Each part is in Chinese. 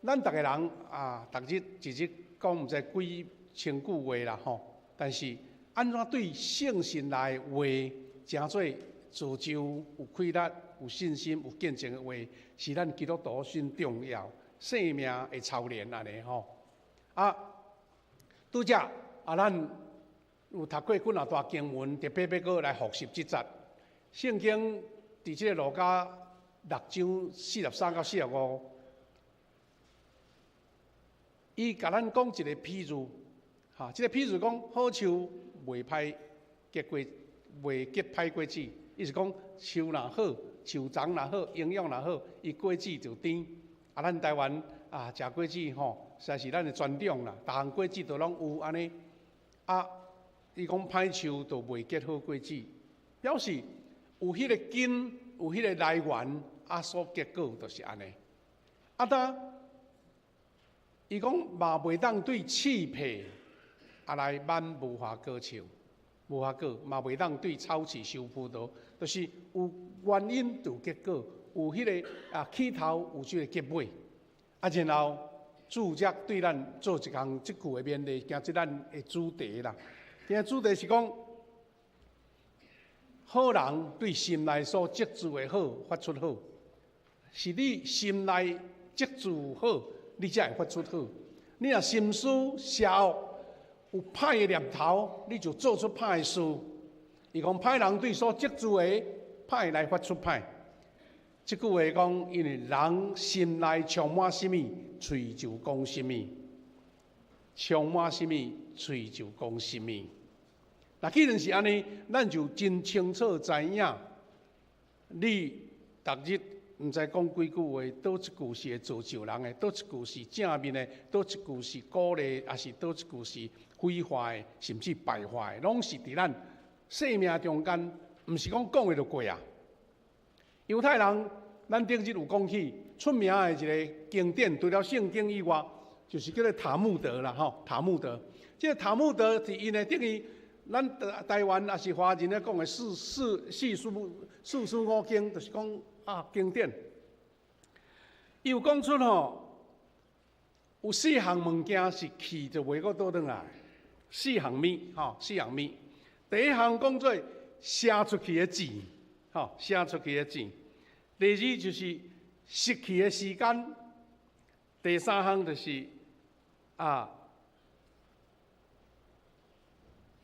咱逐个人逐日一日讲毋知几千句话啦吼，但是安怎对圣神来话，诚做造就有气力、有信心、有见证的话，是咱基督徒最重要生命的操练安尼吼。拄则咱有读过几啊大经文，特别要搁来复习即节。圣经伫即个路加6章43到45，伊甲咱讲一个譬如，即个譬如讲，好树袂歹结果，袂结歹果子，意思讲树若好，树长若好，营养若好，伊果子就甜。咱台湾食果子吼，实在是咱的专长啦，逐项果子都拢有安尼。伊讲歹树就袂结好果子，表示有迄个根，有迄个来源，所结果就是安尼。伊讲嘛袂当对刺皮来挽无花果树，无花果嘛袂当对草刺收葡萄，就是有原因就有结果，有迄个起头，有即个结尾。然后注解对咱做一项即句的勉励，行即咱的主题啦。今日主题是讲，好人对心内所积聚的好发出好，是你心内积聚好，你才会发出好。你若心思邪恶，有歹的念头，你就做出歹的事。伊讲歹人对所积聚的歹来发出歹。即句话讲，因为人心内充满什么，嘴就讲什么；充满什么，嘴就讲什么。既然是安尼，咱就真清楚知影，你逐日毋知讲几句话，倒一句是会造就人的，倒一句是正面的，倒一句是鼓励，还是倒一句是毁坏的，甚至败坏的，拢是伫咱生命中间，毋是讲讲的就过啊。犹太人，咱顶日有讲起出名的一个经典，除了圣经以外，就是叫做塔木德啦，吼，塔木德。这个塔木德是因为等于咱台湾也是华人咧讲的四书五经，就是讲经典。伊有讲出有4项物件是去就袂阁倒转来，4项物，4项物。第一项讲做写出去的钱，写出去的钱。第二就是失去的时间。第三项就是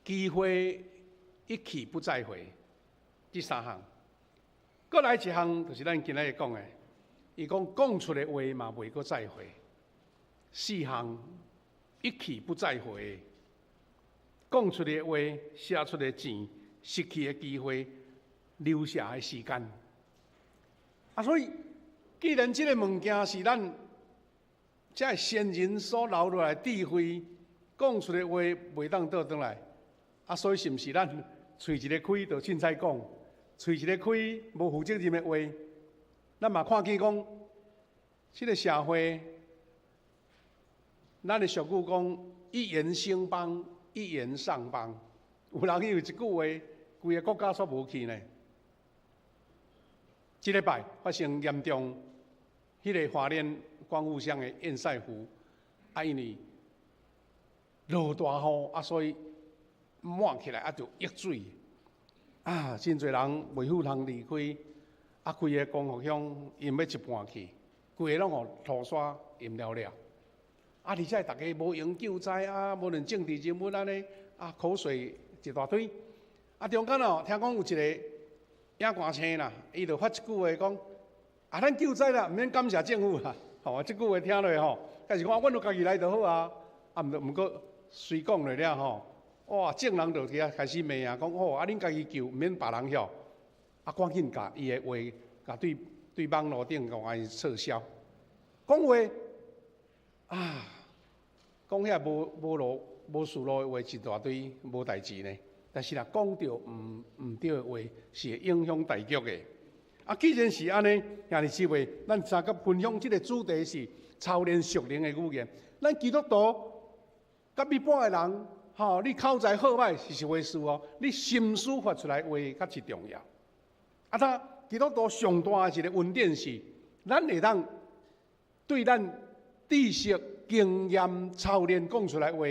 机会一去不再回。这3项。再来一项就是咱今仔日讲的，伊讲出的话嘛袂阁再回。4项一去不再回。讲出的话，写出的钱，失去的机会，留下的时间。所以既然这个物件是咱这先人所留落来智慧，讲出的话袂当倒转来，所以是毋是咱嘴一个开就凊彩讲，嘴一个开无负责任的话，咱嘛看见讲，这个社会，咱的俗语讲一言兴邦，一言丧邦。有人以为一句话，规个国家煞无去呢。这礼拜发生严重，迄个花莲光复乡的堰塞湖，因为落大雨，所以满起来就溢水，真侪人袂赴通离开，规个光复乡淹要一半去，规个拢互土沙淹了了。而且大家无用救灾无论政治人物安尼，口水一大堆。中间听讲有一个影歌星啦，伊就发一句话讲：咱救灾啦，毋免感谢政府啦。这句话听落吼，但是讲阮有家己来就好啊。毋过随讲落了吼，哇，众人就开始骂讲恁家己救，毋免别人晓。赶紧甲伊的话，甲对网络顶甲伊撤销。讲话讲遐无事路的话一大堆，无代志呢。但是讲到唔对的话，是会影响大局的。既然是安尼，兄弟姊妹，咱三个分享这个主题是操练属灵的语言。咱基督徒甲一般的人，你口才好歹是一回事你心思发出来话较是重要。基督徒上大的一个恩典是，咱会当对咱知识、经验、操练讲出来话，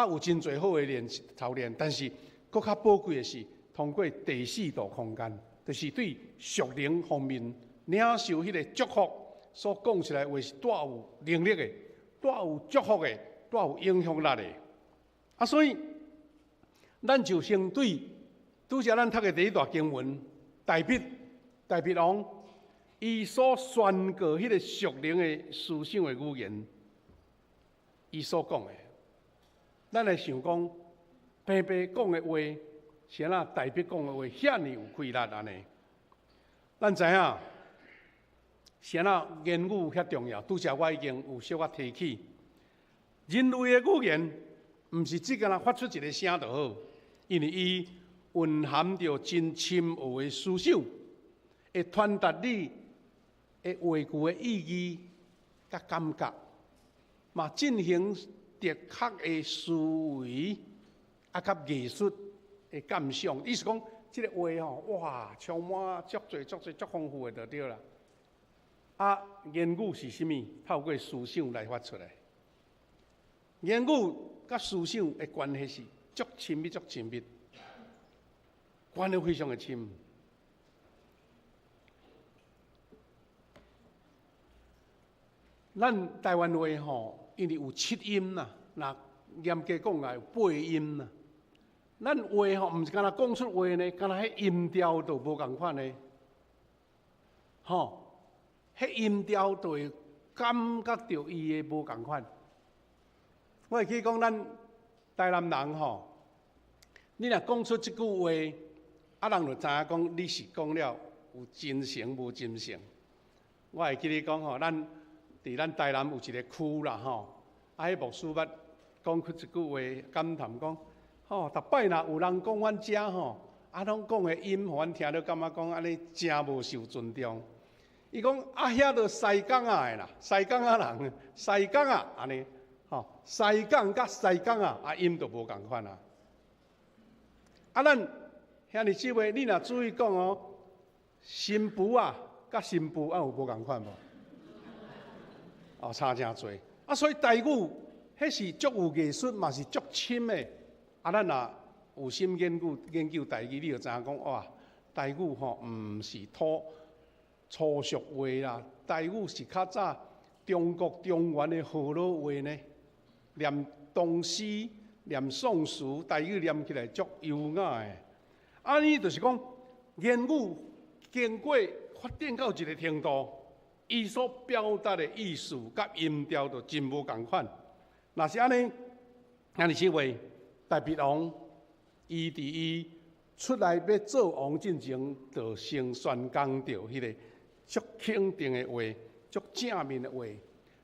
有真侪好的操练，但是更较宝贵的是通过第四道空间，就是对属灵方面领受迄个祝福所讲出来话是带有能力的、带有祝福的、带有影响力的。所以咱就先对拄则咱读的第一段经文，大卫王伊所宣告迄个属灵的思想的语言，伊所讲的，咱来想讲，平平讲的话，是安那大卫讲的话，遐尼有气力安尼。咱知影，是安那言语遐重要。拄则我已经有小可提起，人类的语言，毋是只干那发出一个声就好，因为伊蕴含着真深奥的思想，会传达你的话句的意义、甲感觉，嘛进行直确的思维，甲艺术的感想。意思讲，这个话哇，充满足丰富的就对啦。言语是啥物？透过思想来发出来。言语甲思想的关系是足亲密，关系非常的亲。咱台湾话因为有7音呐，那严格讲啊有8音呐。咱话毋是干那讲出话呢，干那迄音调都无共款呢。迄音调就会感觉到伊的无共款。我会记讲咱台南人你若讲出即句话，人就知影讲你是讲了有真诚无真诚。我会记你讲咱伫咱台南有一个区啦迄牧师捌讲出一句话，感叹讲逐摆若有人讲阮遮拢讲的音，互阮听了感觉讲安尼真无受尊重。伊讲遐都西港的啦，西港人，西港安尼西港甲西港音都无共款啊。咱遐尼少话，你若注意讲新妇甲新妇有无共款无？差真多。所以台语迄是足有艺术，嘛是足深的。咱若有心研究台语，你就知影讲哇，台语毋是粗俗话啦，台语是较早中国中原的河洛话呢。念唐诗、念宋词，台语念起来足优雅的。尼就是讲，言语经过发展到一个程度，伊所表达的意思甲音调就真无共款。若是安尼是话，大卫王伊伫伊出来要做王进前，就先宣讲着迄个足肯定的话，足正面的话。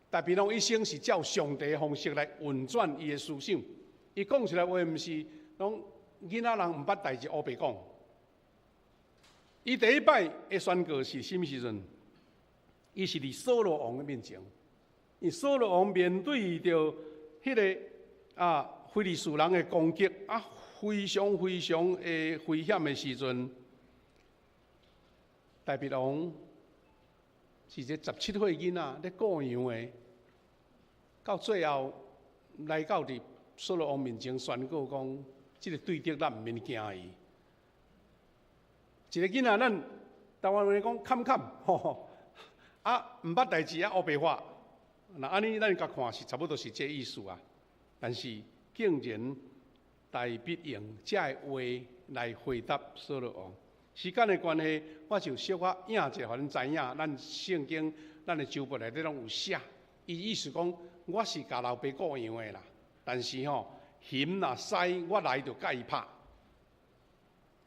大卫王一生是照上帝的方式来运转伊的思想，伊讲出来话毋是拢囡仔人毋捌代志，乌白讲。伊第一摆的宣告是什么时阵？伊是伫扫罗王的面前，因扫罗王面对着迄个非利士人的攻击非常的危险的时阵，大卫王是一个17岁囡仔咧过洋的。到最后来到伫扫罗王面前宣告讲，即个对敌咱毋免惊伊。一个囡仔，咱台湾话讲坎坎毋捌代志乌白话，那安尼咱甲看是差不多是这意思啊。但是竟然大卫用这个话来回答扫罗王。时间的关系，我就小可影者，互恁知影，咱圣经咱的周报内底拢有写，伊意思讲。我是甲老爸过洋的啦，但是嫌若使我来就甲伊拍，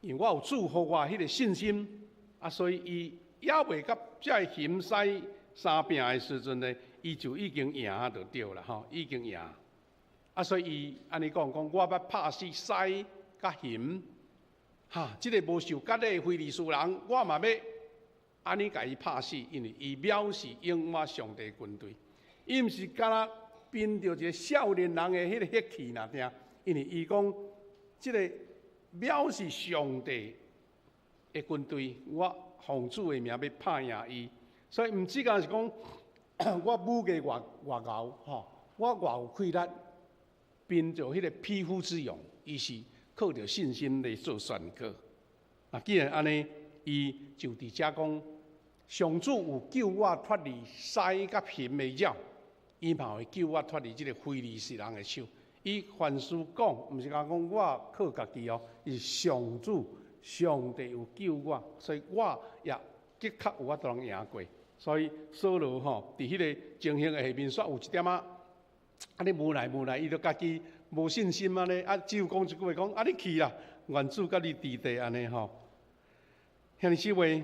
因为我有主互我迄个信心，所以伊也未到这嫌使相拼的时阵呢，伊就已经赢就对啦已经赢。所以伊安尼讲，我要拍死使甲嫌，即个无受割的非利士人，我嘛要安尼甲伊拍死，因为伊藐视永远上帝军队。伊毋是敢若凭着一个少年人的迄个血气呐，听，因为伊讲，即个藐视上帝的军队，我奉主的名要拍赢伊，所以毋只干是讲我武艺外高吼，我外有气力，凭着迄个匹夫之勇，伊是靠着信心来做宣告。啊，既然安尼，伊就伫遮讲，上主有救我脱离狮甲熊的爪，伊嘛会救我脱离即个非利士人的手。伊凡事讲，毋是讲我靠家己哦，伊是上主、上帝有救我，所以我也的确有法度通赢过。所以扫罗吼，伫迄个情形的下面，煞有一点仔，你无奈，伊就家己无信心安尼，只有讲一句话讲，你去啦，愿主甲你伫地安尼吼。兄弟姊妹，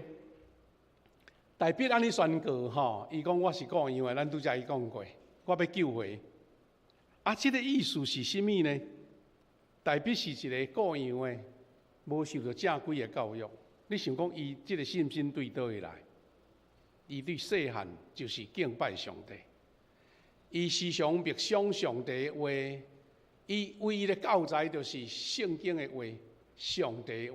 大必安尼宣告吼，伊讲我是故意的，咱拄则伊讲过，我要救回。即个意思是甚物呢？大必是一个故意的，无受到正规的教育。你想讲伊即个信心对倒会来？伊对细汉就是敬拜上帝，伊时常默想上帝的话，伊唯一的教材就是圣经的话、上帝的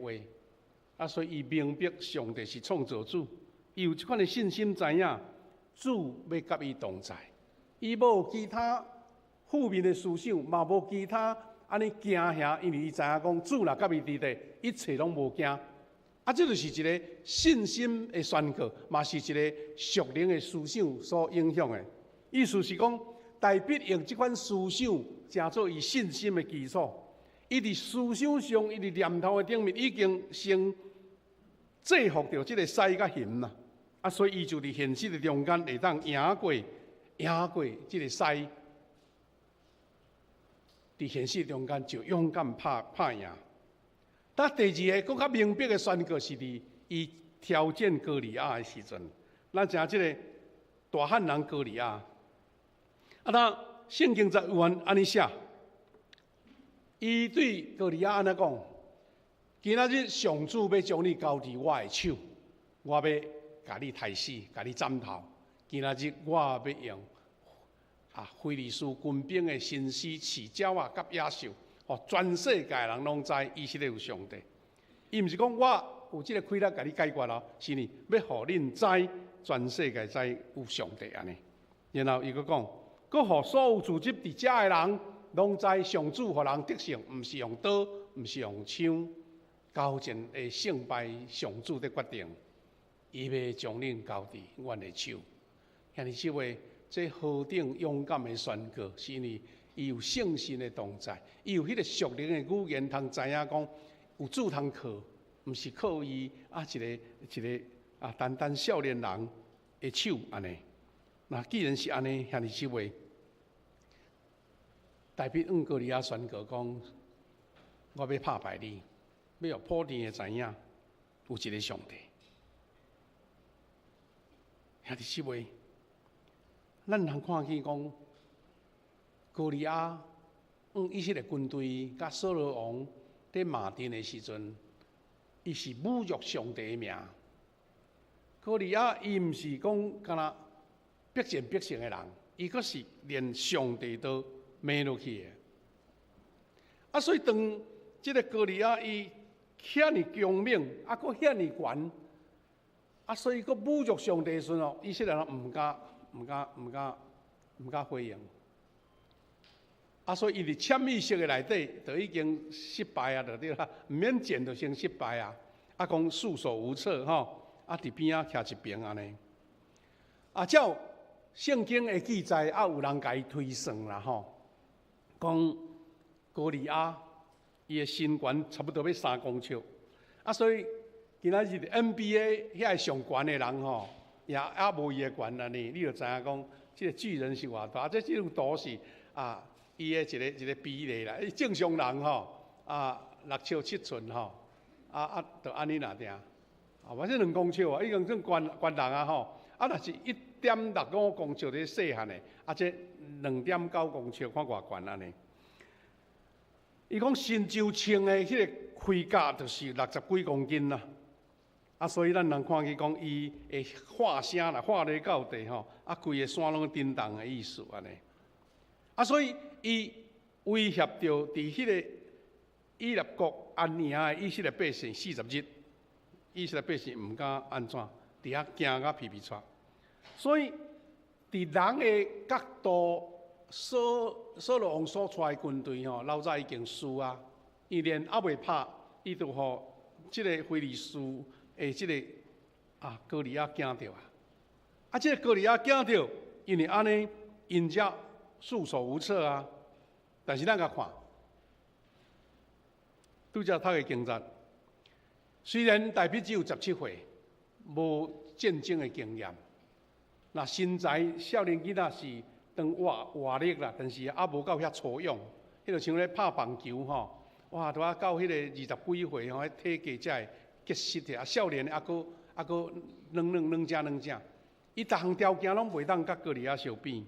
话。所以伊明白上帝是创造主，伊有即款的信心，知影主要甲伊同在，伊无其他负面的思想，嘛无其他安尼惊吓，因为伊知影讲主若甲伊伫地，一切拢无惊。这就是一个信心的宣告，嘛是一个属灵的思想所影响的。意思是讲，大必用这款思想，成做伊信心的基础。伊伫思想上，伊伫念头的顶面，已经先制服着这个狮甲熊啦。所以伊就伫现实的中间，会当赢过这个狮。伫现实中间就勇敢拍赢。但第二个更较明白的宣告是伫伊挑战歌利亚的时阵，咱知影即个大汉人歌利亚。那圣经在原安尼写，伊对歌利亚安尼讲：今仔日上主要将你交伫我的手，我要甲你杀死，甲你斩头。今仔日我要用非利士军兵的心思、饲鸟啊、甲野兽。全世界人拢知以色列有上帝，伊毋是讲我有即个气力甲你解决咯，是呢，要互恁知，全世界知有上帝安尼。然后伊佫讲，佫互所有聚集伫遮的人拢知上主互人得胜，毋是用刀，毋是用枪，交战会胜败上主的决定，伊要将恁交伫阮的手。兄弟姊妹，这何等勇敢的宣告，是呢？伊有圣神的同在，伊有迄个属灵的语言，通知影讲有主通靠，毋是靠伊一个单单少年人的手安尼。那既然是安尼，兄弟姊妹，大必用歌利亚宣告讲，我要拍败你，要有普天的知影，有一个上帝。兄弟姊妹，咱通看见讲。歌利亚以色列军队甲扫罗王在骂阵的时阵，伊是侮辱上帝的名。歌利亚伊毋是讲敢若百姓的人，伊阁是连上帝都骂落去的。所以当这个歌利亚伊遐尼强猛，阁遐尼悬，所以阁侮辱上帝的时候，以色列人毋敢回应。所以伊伫潜意识的内底，就已经失败啊，就对啦，毋免战就先失败啊。讲束手无策吼，伫边仔徛一边安尼。照圣经的记载，有人甲伊推算啦吼，讲歌利亚伊的身高差不多要3公尺，所以今仔日 NBA 遐上悬的人吼，也无伊的悬安尼，你就知影讲，这个巨人是偌大，这种图是伊的一个比例啦，正常人吼6尺7寸吼，就安尼啦定，反正2公尺已经算悬人啊吼，若是1.65公尺这细汉的，这2.9公尺看偌悬安尼。伊讲身周穿的迄个盔甲就是60几公斤啦，所以咱人看去讲伊的喊声啦，喊咧到地吼，规个山拢震动的意思安尼。所以伊威胁着伫迄个以色列国安营的以色列百姓40日，以色列百姓毋敢安怎，伫遐惊甲皮皮喘。所以伫人的角度，扫罗王所带的军队吼，老早已经输啊，伊连还未拍，伊就互即个非利士的即个歌利亚惊着啊！啊，即个歌利亚惊着，因为安尼因遮束手无策啊。但是咱甲看，拄则读的经节，虽然大比只有17岁，无战争的经验，那身材少年囡仔是当活力啦，但是也无到遐粗勇，迄就像咧拍棒球吼，哇，拄啊到迄个20几岁吼，迄体格才会结实的，少年还佫软正，伊逐项条件拢袂当甲歌利亚相比。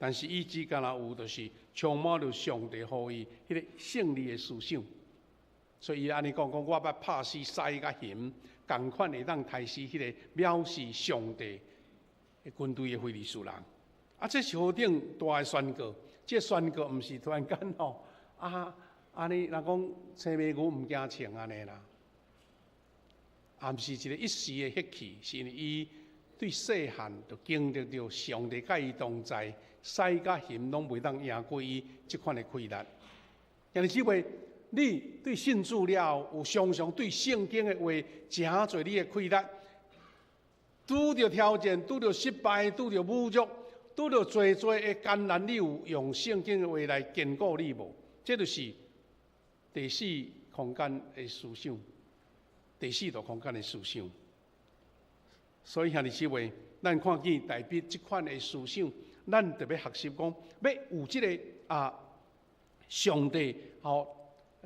但是伊只干那有，就是充满着上帝予伊迄个胜利的思想，所以伊安尼讲，我要拍死狮甲熊，共款会当杀死迄个藐视上帝的军队的非利士人。啊，这是何等大的宣告！这宣告毋是突然间吼安尼，人讲青眉牛毋惊青安尼啦，毋是一个一时的血气，是因为伊对细汉就经历着上帝甲伊同在。狮甲熊拢袂当赢过伊即款的气力。因为姊妹，你对信主了，有常常对圣经的话真侪你的气力，拄着挑战，拄着失败，拄着侮辱，拄着侪的艰难，你有用圣经的话来坚固你无？这就是第四空间的思想，第四度空间的思想。所以兄弟姊妹，咱看见大笔即款的思想。咱特别学习讲，要有即个上帝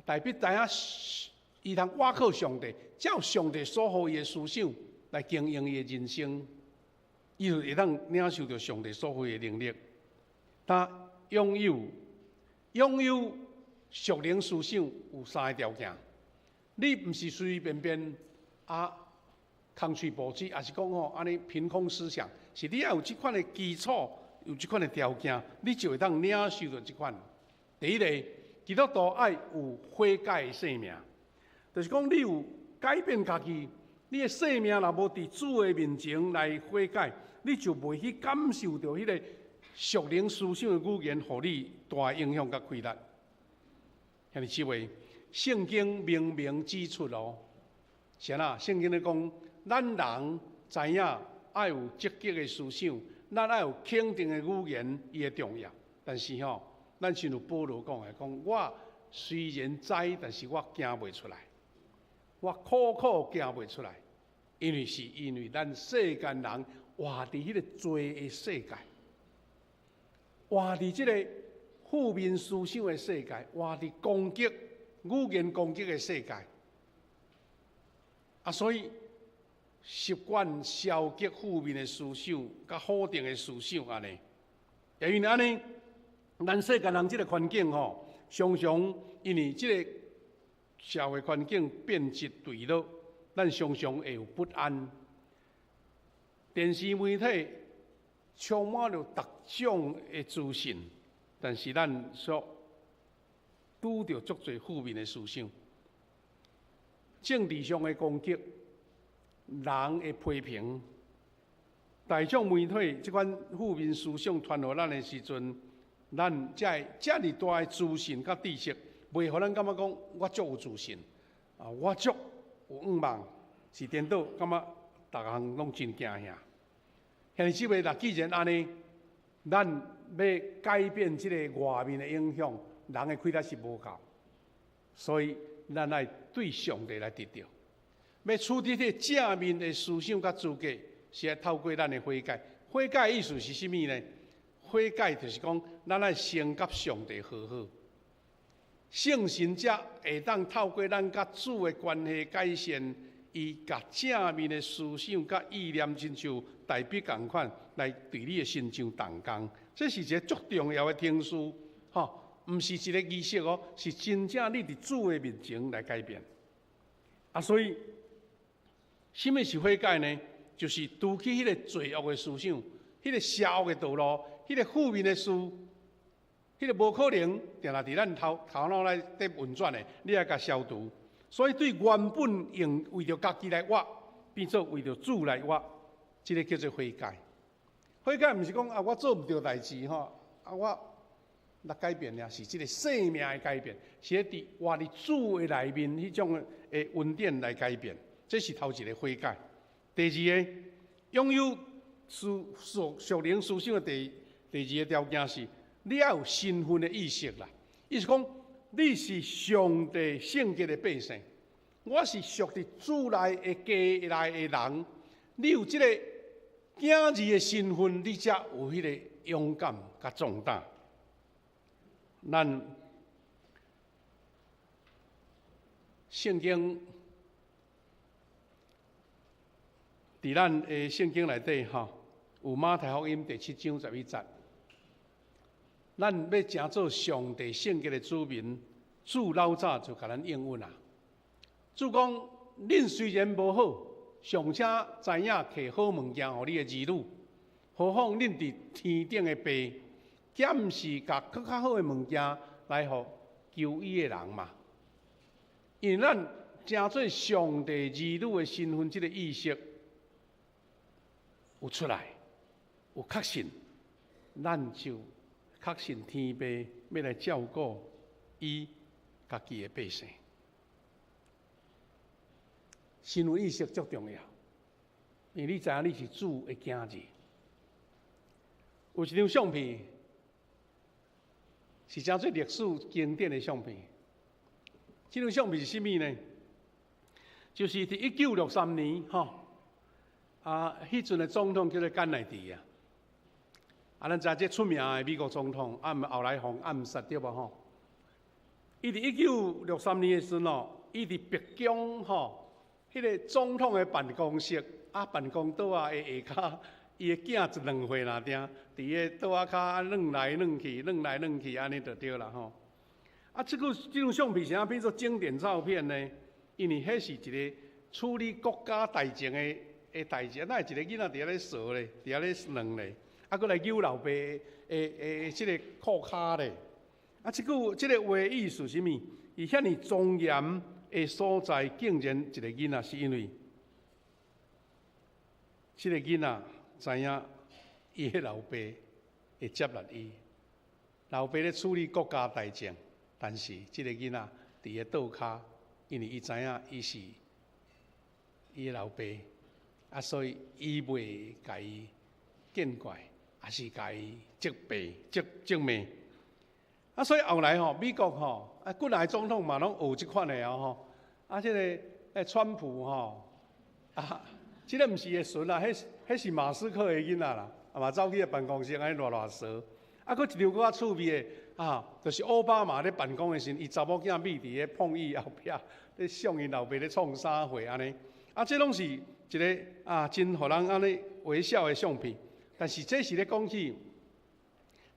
代表知影，伊通倚靠上帝，照上帝所予伊的思想来经营伊的人生，伊就会当领受到上帝所予的能力。他拥有属灵思想有3个条件，你毋是随随便便空嘴无舌，也是讲安尼凭空思想，是你要有即款的基础。有即款的条件，你就会当领受到即款。第一个，基督徒爱有悔改的生命，就是讲你有改变家己，你的生命若无伫主的面前来悔改，你就袂去感受到迄个属灵思想的语言，互你大影响甲开力。兄弟姊妹，圣经明明指出咯，啥啦？圣经咧讲，咱人知影爱有积极的思想。咱要有肯定的语言，伊的重要。但是咱像有保罗讲我虽然知，但是我行袂出来，我苦行袂出来，因为咱世间人活伫迄个罪的世界，活伫即个负面思想的世界，活伫攻击语言攻击的世界，所以。习惯消极负面的思想，甲否定的思想安尼，也因为安尼，咱世间人即个环境常常因为即个社会环境变质对落，咱常常会有不安。电视媒体充满了各种的资讯，但是咱所拄着足侪负面的思想，政治上的攻击。人的批评，大众媒体即款负面思想传互咱的时阵，咱才会遮尔大的自信甲知识，袂互咱感觉讲我足有自信，我足有愿望，是颠倒感觉逐项拢真惊吓。兄弟姊妹，既然安尼，咱要改变即个外面的影响，人的气力是无够，所以咱来对上帝来得着。要处理这正面的思想甲资格，是要透过咱的悔改。悔改的意思是甚物呢？悔改就是讲，咱要先甲上帝和好。圣神者会当透过咱甲主的关系改善，伊甲正面的思想甲意念，亲像大笔共款来对你的心上动工。这是一个足重要的天书，毋是一个仪式是真正你伫主的面前来改变。所以。什么是悔改呢？就是除去迄个罪恶的思想，迄个邪恶的道路，迄个负面的事，迄个无可能定定伫咱头脑内底运转的，你要甲消除。所以对原本用为着家己来活，变做为着主来活，这个叫做悔改。悔改毋是讲啊，我做毋对代志吼，啊我来改变了，是即个生命的改变，是伫活伫主的内面迄种的恩典来改变，这是头一个悔改。第二个，拥有属灵思想的第二个条件是，你要有身份的意识啦。意思讲，你是上帝圣洁的百姓，我是属伫主内的家内的人，你有即个囝儿的身份，你才有迄个勇敢甲壮大。咱圣经伫咱的圣经内底吼，有马太福音第7章11节，咱要成做上帝圣洁的子民，主老早就甲咱应允啦。主讲：恁虽然无好，尚且知影摕好物件互你的儿女，何况恁伫天顶的爸，检视甲更较好的物件来互求伊的人嘛。因为咱成做上帝儿女的身份，即个意识有出来，有确信，咱就确信天父要来照顾伊家己的百姓。身份意识足重要，因为你知影你是主的囝儿。有一张相片，是真最历史经典的相片。这张相片是甚物呢？就是伫1963年，迄阵的总统叫做甘乃迪啊。咱知这出名的美国总统，后来互暗杀对无吼？伊伫1963年的时阵伊伫白宫迄个总统的办公室办公桌的下骹，伊的囝1-2岁啦，伫个桌骹软来软去，安尼就对啦吼。这张相片是变做经典照片呢？因为迄是一个处理国家大政的代志，哪会一个囡仔伫遐咧扫咧，伫遐咧软咧，搁来揪老爸即个裤骹咧。即个话意思是啥物？伊遐尼庄严的所在，竟然一个囡仔，是因为即个囡仔知影伊的老爸会接纳伊，老爸咧处理国家大政，但是即个囡仔伫个倒骹，因为伊知影伊是伊的老爸，所以伊袂甲伊见怪，也是甲伊责骂。所以后来美国几来总统嘛拢学即款的即个川普即个毋是伊的孙啦，迄是马斯克的囡仔啦，嘛走去办公室安尼乱扫。佫一张较趣味的就是奥巴马咧办公的时，伊查某囝咪伫咧碰椅后壁，咧向因老爸咧创啥货安尼。这拢是一个真互人安尼微笑的相片。但是这是咧讲起，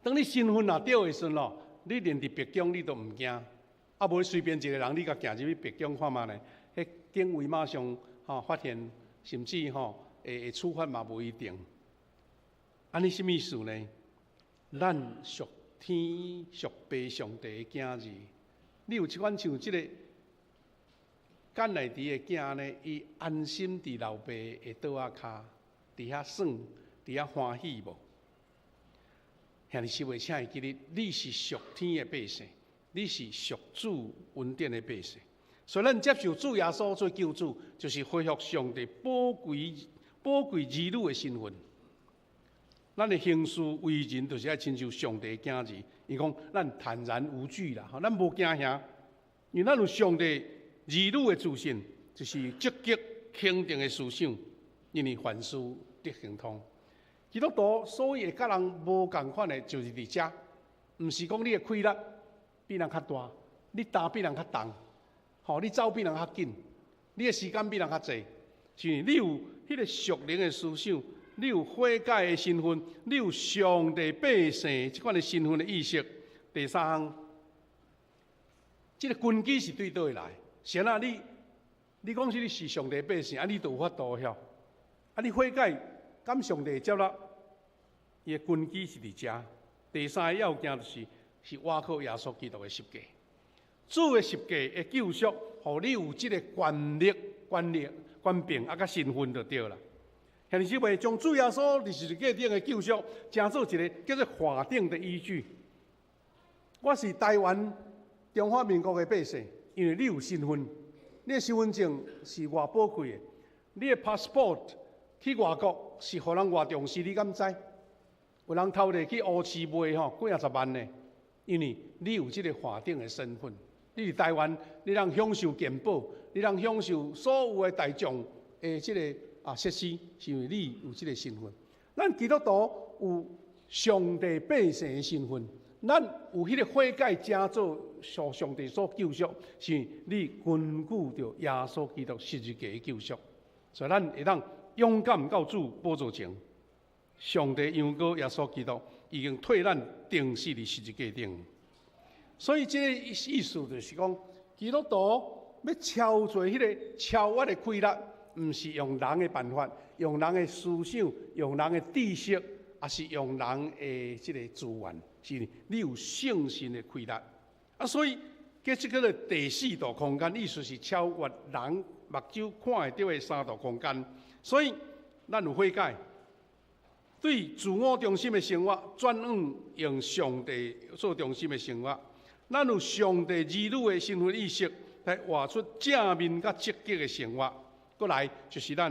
当你身份对的时阵你连伫白宫你都毋惊，无随便一个人你甲行入去白宫看嘛呢？迄警卫马上发现，甚至会处罚嘛无一定。安尼什么意思呢？咱属天属地上帝的囝儿，你有即款像即个甘乃迪的囝呢？伊安心伫老爸的桌仔骹，伫遐耍，伫遐欢喜无？兄弟姊妹，请会记得，你是属天的百姓，你是属主恩典的百姓。所以，咱接受主耶稣做救主，就是恢复上帝宝贵儿女的身份。咱的行事为人，就是爱亲像上帝的囝儿。伊讲，咱坦然无惧啦，咱无惊吓，因为咱有上帝儿女的自信，就是积极肯定的思想，因为凡事得行通。基督徒所以会甲人无共款的，就是伫遮，毋是讲你的气力比人较大，你担比人较重，你走比人较紧，你的时间比人较济，是你有迄个属灵的思想，你有悔改的身份，你有上帝百姓即款的身份的意识。第三项，这个根基是对倒来？先你讲是你是上帝百姓，你就有法度晓，你悔改。感上帝接纳，伊的根基是伫遮。第三个要件是倚靠耶稣基督的十架，主的十架的救赎，互你有即个权柄、甲身份就对啦。兄弟姊妹，将主耶稣伫十字架顶的救赎，成做一个叫做法定的依据。我是台湾中华民国的百姓，因为你有身份，你的身份证是偌宝贵的，你的 passport 去外国是互人偌重视，你敢知？有人偷摕去乌市卖几啊十万呢，因为你有这个法定的身份。你伫台湾，你通享受健保，你通享受所有的大众的这个设施，是因为你有这个身份。咱基督徒有上帝百姓的身份，咱有迄个悔改，成做受上帝所救赎，是你根据着耶稣基督十字架的救赎，所以咱会当勇敢到主宝座前。上帝羊羔耶稣基督已经替咱钉死伫十字架顶。所以这个意思就是讲，基督徒要超出迄个超越的规律，毋是用人的办法、用人的思想、用人的知识，也是用人的这个资源，是你有圣神的规律。所以这叫做第四度空间，意思是超越人目睭看会到的三度空间。所以咱有悔改。对自我中心的生活，转往用上帝做中心的生活。咱有上帝儿女的身份意识，来活出正面甲积极的生活。过来就是咱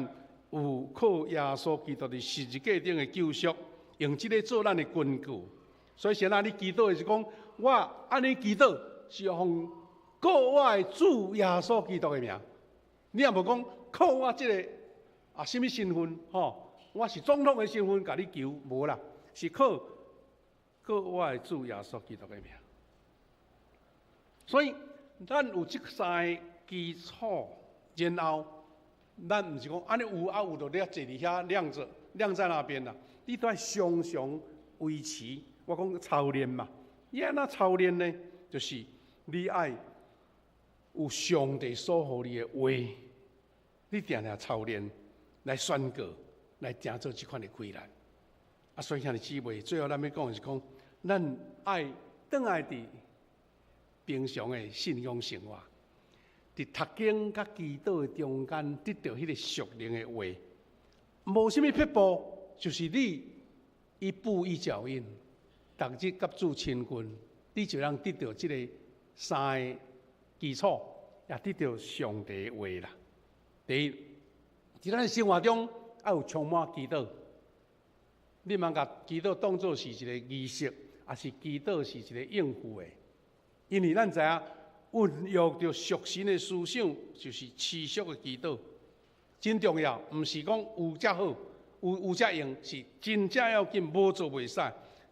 有靠耶稣基督的十字架顶的救赎，用这个做咱的根据。所以现在你祈祷的是讲，我安尼祈祷是用靠我的主耶稣基督的名。你也无讲靠我这个什么身份我是总统的身份，甲你求无啦，是靠我的主耶稣基督的名。所以，咱有这三个基础，然后咱毋是讲安尼有就咧坐伫遐晾在那边啦。你都要常常维持。我讲操练嘛，你安怎操练呢？就是你爱有上帝所予你的话，你定定操练来宣告，来行做这款的规律。所以兄弟姊妹，最后咱要讲的是讲，咱爱倒来伫平常的信仰生活，伫读经甲祈祷的中间，得到迄个属灵的话，无什么撇步，就是你一步一脚印，逐日甲主亲近，你就能得到这个三个基础，也得到上帝的话啦。第一，在咱生活中要有充满祈祷，你莫甲祈祷当作是一个仪式，也是祈祷是一个应付的。因为咱知影，运用着属神的思想，就是持续的祈祷，真重要。毋是讲有才好，有才用，是真正要紧，无做袂使。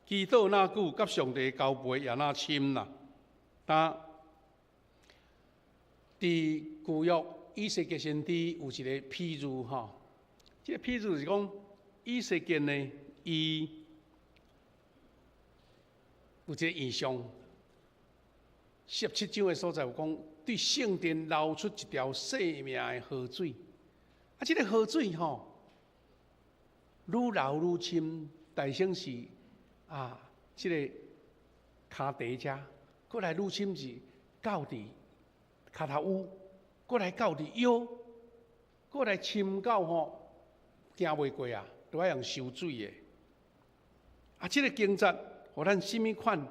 祈祷那久，甲上帝交陪也那深啦。但伫旧约以色列先知有一个譬喻这个譬喻就是讲以色列呢，伊有一个异象。17章的所在有讲，对圣殿流出一条生命的河水。这个河水愈流愈深，大省是这个骹底遮，过来愈深是到伫骹头乌，过来到伫腰，过来深到行袂过都要用收水的。这个经节，互咱什么款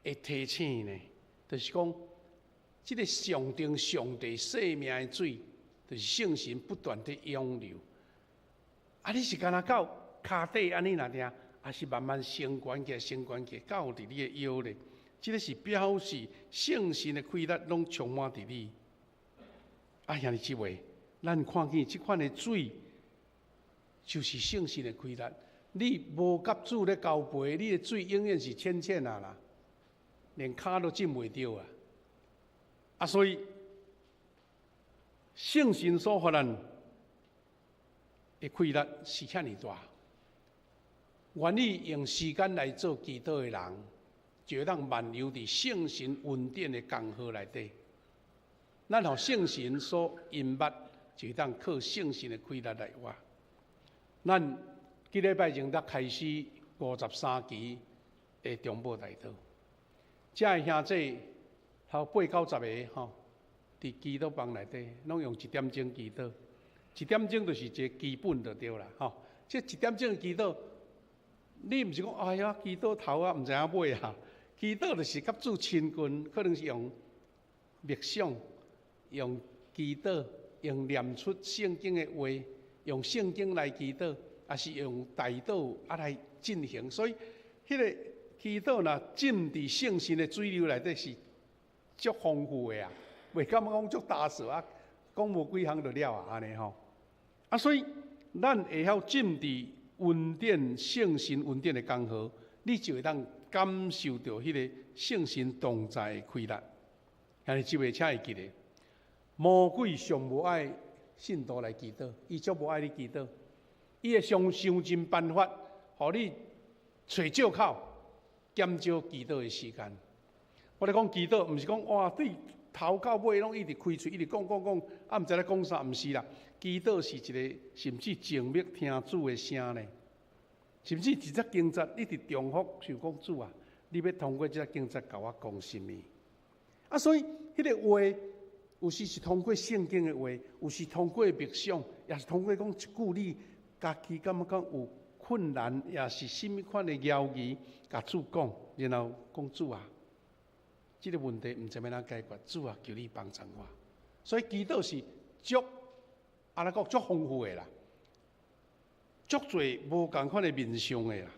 会提醒呢？就是讲，这个象征上帝生命的水，就是圣神不断地涌流。你是干那到骹底安尼那听，还是慢慢升悬起，到伫你的腰咧？这个是表示圣神的规律拢充满伫你。兄弟姊妹，咱看见这款的水，就是圣神的规律。你无甲主咧交陪，你的水永远是浅浅啦。连脚都浸袂着所以圣神所予咱的规律是遐尼大，愿意用时间来做祈祷的人，就会当漫游伫圣神恩典的江河内底。咱互圣神所引捌，就会当靠圣神的规律来活。咱几礼拜前才开始53期的中保大道。这个兄弟头8、9、10个伫祈祷房内底，拢用1点钟祈祷，1点钟就是一个基本就对啦这1点钟的祈祷，你毋是讲哎呀祈祷头啊，毋知影尾啊。祈祷就是甲主亲近，可能是用默想、用祈祷、用念出圣经的话，用圣经来祈祷，也是用代祷来进行。所以，迄个祈祷若浸伫圣神的水流内底是足丰富的啊，袂感觉讲足打扫啊，讲无几项就了啊，安尼吼。啊，所以咱会晓浸伫恩典、圣神恩典的江河，你就会当感受到迄个圣神同在的快乐。安尼即位请会记咧，魔鬼上无爱信徒来祈祷，伊足无爱你祈祷，伊会想尽办法，互你找借口，减少祈祷的时间。我咧讲祈祷，毋是讲哇对头到尾拢一直开喙，一直讲，啊毋知咧讲啥，毋是啦。祈祷是一个甚至静默听主的声呢，甚至一则经节一直重复，就讲主啊，你要通过这则经节甲我讲什么？啊，所以迄个话，有时是通过圣经的话，有时通过默想，也是通过讲一句你家己感觉讲有困难，也是甚物款的要义，甲主讲，然后讲主啊，这个问题毋知要哪解决，主啊，求你帮助我。所以祈祷是足，安尼讲足丰富的啦，足侪无共款的面向的啦。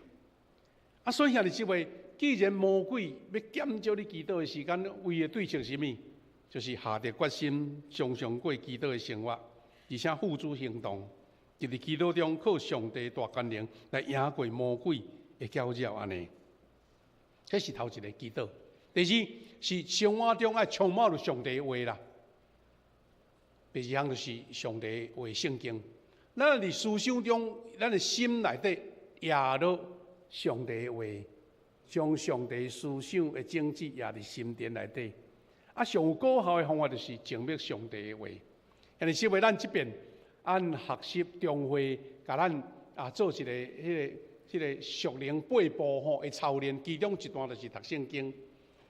啊，所以兄弟姊妹，既然魔鬼要减少你祈祷的时间，为的对象是甚物？就是下定决心，常常过祈祷的生活，而且付诸行动，就伫祈祷中靠上帝大权能来赢过魔鬼的搅扰安尼。这是头一个祈祷。第二是生活中爱充满了上帝的话啦。第二项就是上帝的话圣经。咱伫思想中，咱的心内底也落上帝的话，将上帝思想的种子也伫心田内底。啊，上有果效的方法就是静默上帝的话。因为是为咱这边按学习中会，甲咱做一个迄个属灵8步吼的操练，其中一段就是读圣经。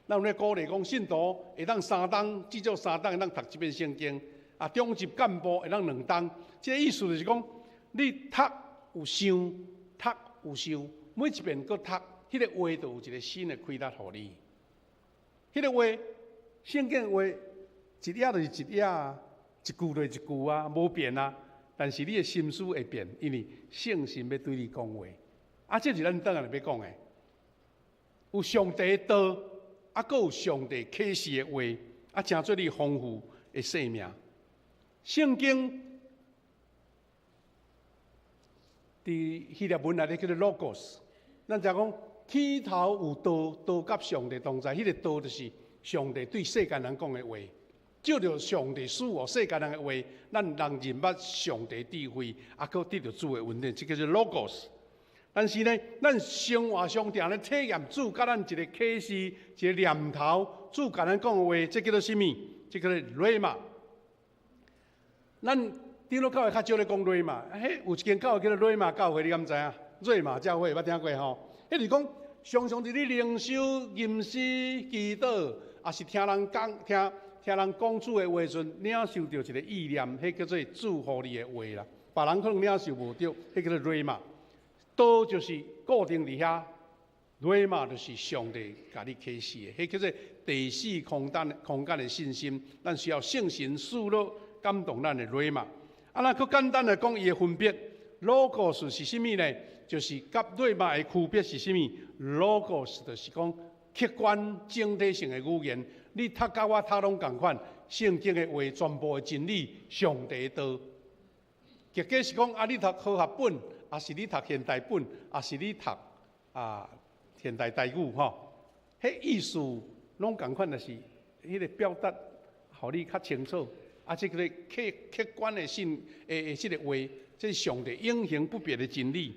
咱有咧鼓励讲，信徒会当3档，至少3档会当读一遍圣经。啊，中级干部会当2档。这个意思就是讲，你读有想，读有想，每一遍搁读，迄个话就有一个新的开达互你。迄个话，圣经的话，一页就是一页啊，一句就是一句啊，无变啊。但是你的心思会变，因为圣神要对你讲话。啊，这是咱等下要讲的。有上帝的道，啊，搁有上帝启示的话，啊，真做你丰富的生命。圣经伫希腊文内底叫做 logos， 咱就讲起头有道，道甲上帝同在，迄个道就是上帝对世间人讲的话。照着上帝赐予世间人的话，咱人认捌上帝智慧，啊，搁得到主的恩典，这叫做 logos。但是呢，咱生活上定咧体验主甲咱一个启示、一个念头，主甲咱讲的话，这叫做什么？这叫做瑞玛。咱顶落教会较少咧讲瑞玛，有一间教会叫做瑞玛教会，你敢知影？瑞玛教会捌听过吼？迄就是讲，常常伫你灵修、吟诗、祈祷，也是听人讲、听人讲主的话时，领受到一个意念，迄叫做祝福你的话啦。别人可能领受无到，迄叫做瑞玛。道就是固定伫遐，瑞玛就是上帝甲你启示的，迄叫做第四空间的信心。咱需要圣神赐落感动咱的瑞玛。啊，咱佫简单来讲，伊的分别 ，logos 是甚物呢？就是甲瑞玛的区别是甚物 ？logos 就是讲客观整体性的语言。你读甲我读拢共款，圣经的话全部的真理，上帝的道。结果是讲啊，你读科学本，也是你读现代本，也是你读现代台语吼。迄意思拢共款，就是迄个表达，互你较清楚。啊，这个客观的信这个话，这是上帝永恒不变的真理。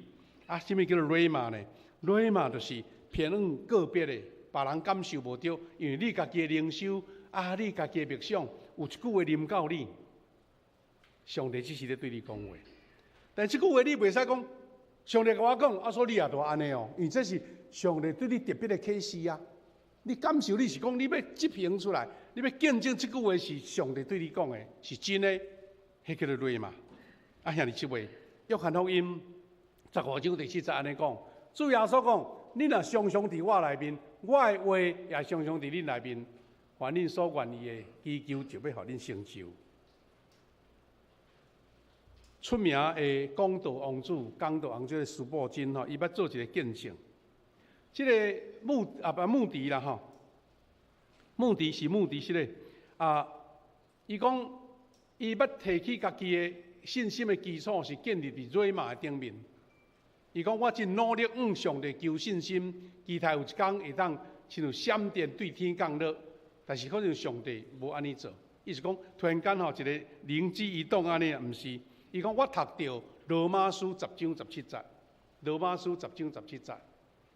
啊，什么叫做瑞玛呢？瑞玛就是偏向个别的，别人感受无到，因为你家己的灵修，啊，你家己的默想，有一句话临到你，上帝只是咧对你讲话。但这句话你袂使讲，上帝甲我讲，啊，所以你也都安尼哦，因为这是上帝对你特别的启示啊。你感受你是讲，你要执行出来，你要见证这句话是上帝对你讲的，是真的，迄叫做瑞玛。啊，兄弟姊妹，约翰福音15章第7节安尼讲，主耶稣讲：你若常常伫我内面，我的话也常常伫恁内面，凡恁所愿意的，祈求就要互恁成就。出名的讲道王子，的苏布真吼，伊捌做一个见证。这个穆迪啦吼，穆迪是个伊讲伊捌提起家己的信心的基础是建立伫瑞玛的顶面。伊讲我真努力向上帝求信心，期待有一天会当亲像闪电对天降落，但是可能上帝无安尼做。意思讲突然间吼一个灵机一动安尼，毋是。伊讲我读到罗马书10章17节，罗马书10章17节，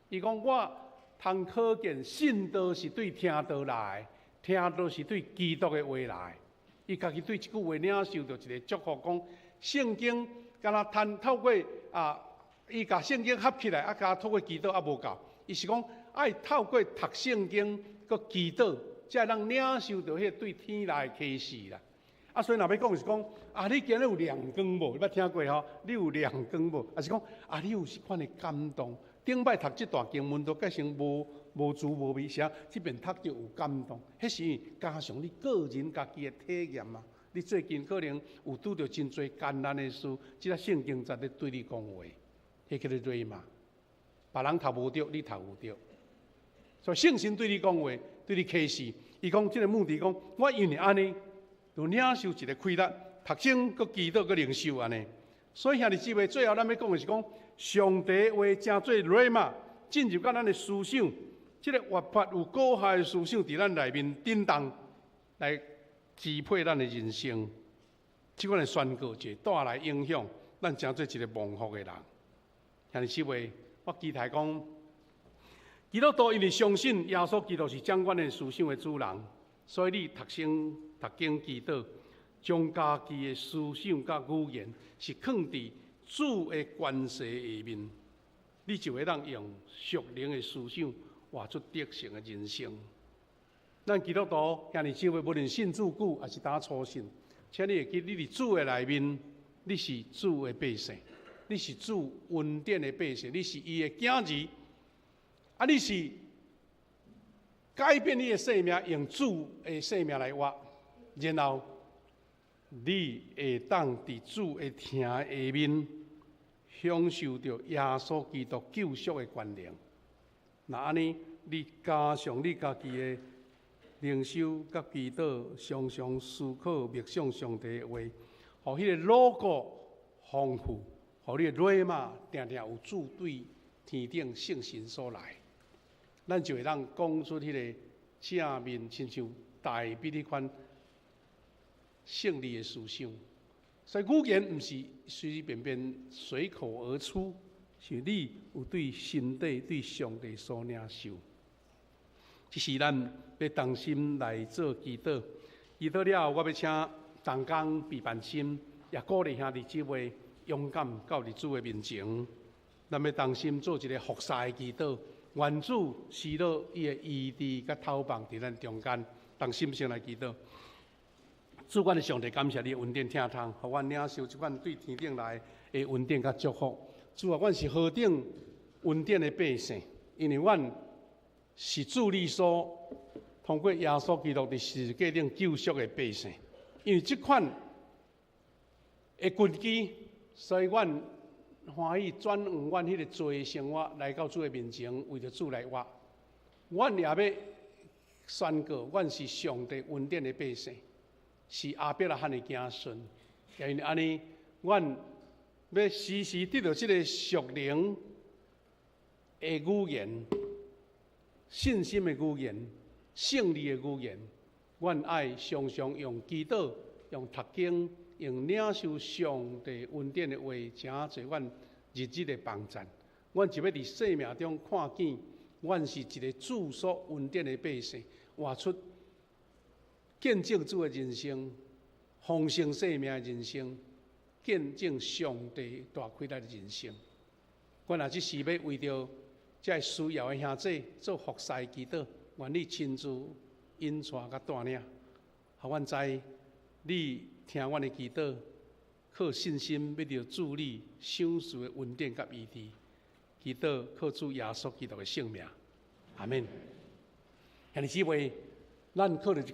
伊讲我通可见信道是对听道来，听道是对基督的话来。伊家己对即句话领受到一个祝福，讲圣经敢若透过伊甲圣经合起来，甲透过基督无够。伊是讲爱透过读圣经，佮祈祷，才会领受到迄对天来的启示啦。所以若要讲是讲你今日有亮光无？你捌听过吼？你有亮光无？是讲你有迄款的感动。顶摆读这段经文都改成无滋无味，啥？即边读着有感动，迄是加上你个人家己的体验啊。你最近可能有拄着真侪艰难的事，即个圣经在咧对你讲话，迄叫做瑞嘛。别人读无着，你读有着。所以圣神对你讲话，对你启示。伊讲即个目的讲，我因为安尼。就领受一个快乐，读经、佮祈祷、佮灵修安尼。所以兄弟姊妹，最后咱要讲的是讲，上帝话成做瑞嘛，进入到咱的思想，这个活泼有高效的思想伫咱内面震动，来支配咱的人生。即款的宣告就带来影响，咱成做一个蒙福的人。兄弟姊妹，我期待讲，基督徒因为相信耶稣基督是掌管的思想的主人，所以你读经、祈祷，将家己的思想甲语言是放伫主的权势下面，你就会当用属灵的思想活出得胜的人生。咱基督徒兄弟姊妹，无论信主久还是打初信，请你会记，你伫主的内面，你是主的百姓，你是主恩典的百姓，你是伊的囝儿，你是改变你的生命，用主的生命来活。然后，你会当伫主的听下面，享受到耶稣基督救赎的权能。那安尼，你加上你家己的灵修甲祈祷，常常思考默想上帝的话，互迄个路过丰富，互你的瑞嘛定定有主对天顶圣神所来，咱就会当讲出迄个正面，亲像大比迄款。胜利的思想，所以语言毋是随便便随口而出，是你有对身体、对上帝所领受。这是咱要同心来做祈祷。祈祷了后，我要请同工备办心，也鼓励兄弟姊妹勇敢到伫主的面前。咱要同心做一个服侍的祈祷，愿主施落伊的医治甲透放伫咱中间，同心先来祈祷。主，阮的上帝，感谢你恩典听通，互阮领受即款对天顶来的恩典甲祝福。主啊，阮是何等恩典的百姓，因为阮是主你所通过耶稣基督伫世界顶救赎的百姓。因为即款的根基，所以阮欢喜转换阮迄个罪生活来到主的面前，为着主来活。阮也要宣告，阮是上帝恩典的百姓。是阿伯拉罕的子孙，也因为安尼，阮要时时得到这个属灵的语言、信心的语言、胜利的语言。阮爱常常用祈祷、用读经、用领受上帝恩典的话，诚侪阮日日的帮助。阮就要伫生命中看见，阮是一个主所恩典的百姓，活出。见证主的人生，丰盛生命的人生，见证上帝大快乐的人生。阮若即时要为着这需要的兄弟做服侍祈祷，愿你亲自引带甲带领，互阮知你听阮的祈祷，靠信心要着助力想事的稳定甲医治，祈祷靠主耶稣基督的性命，阿门。兄弟姊妹，咱靠着这款。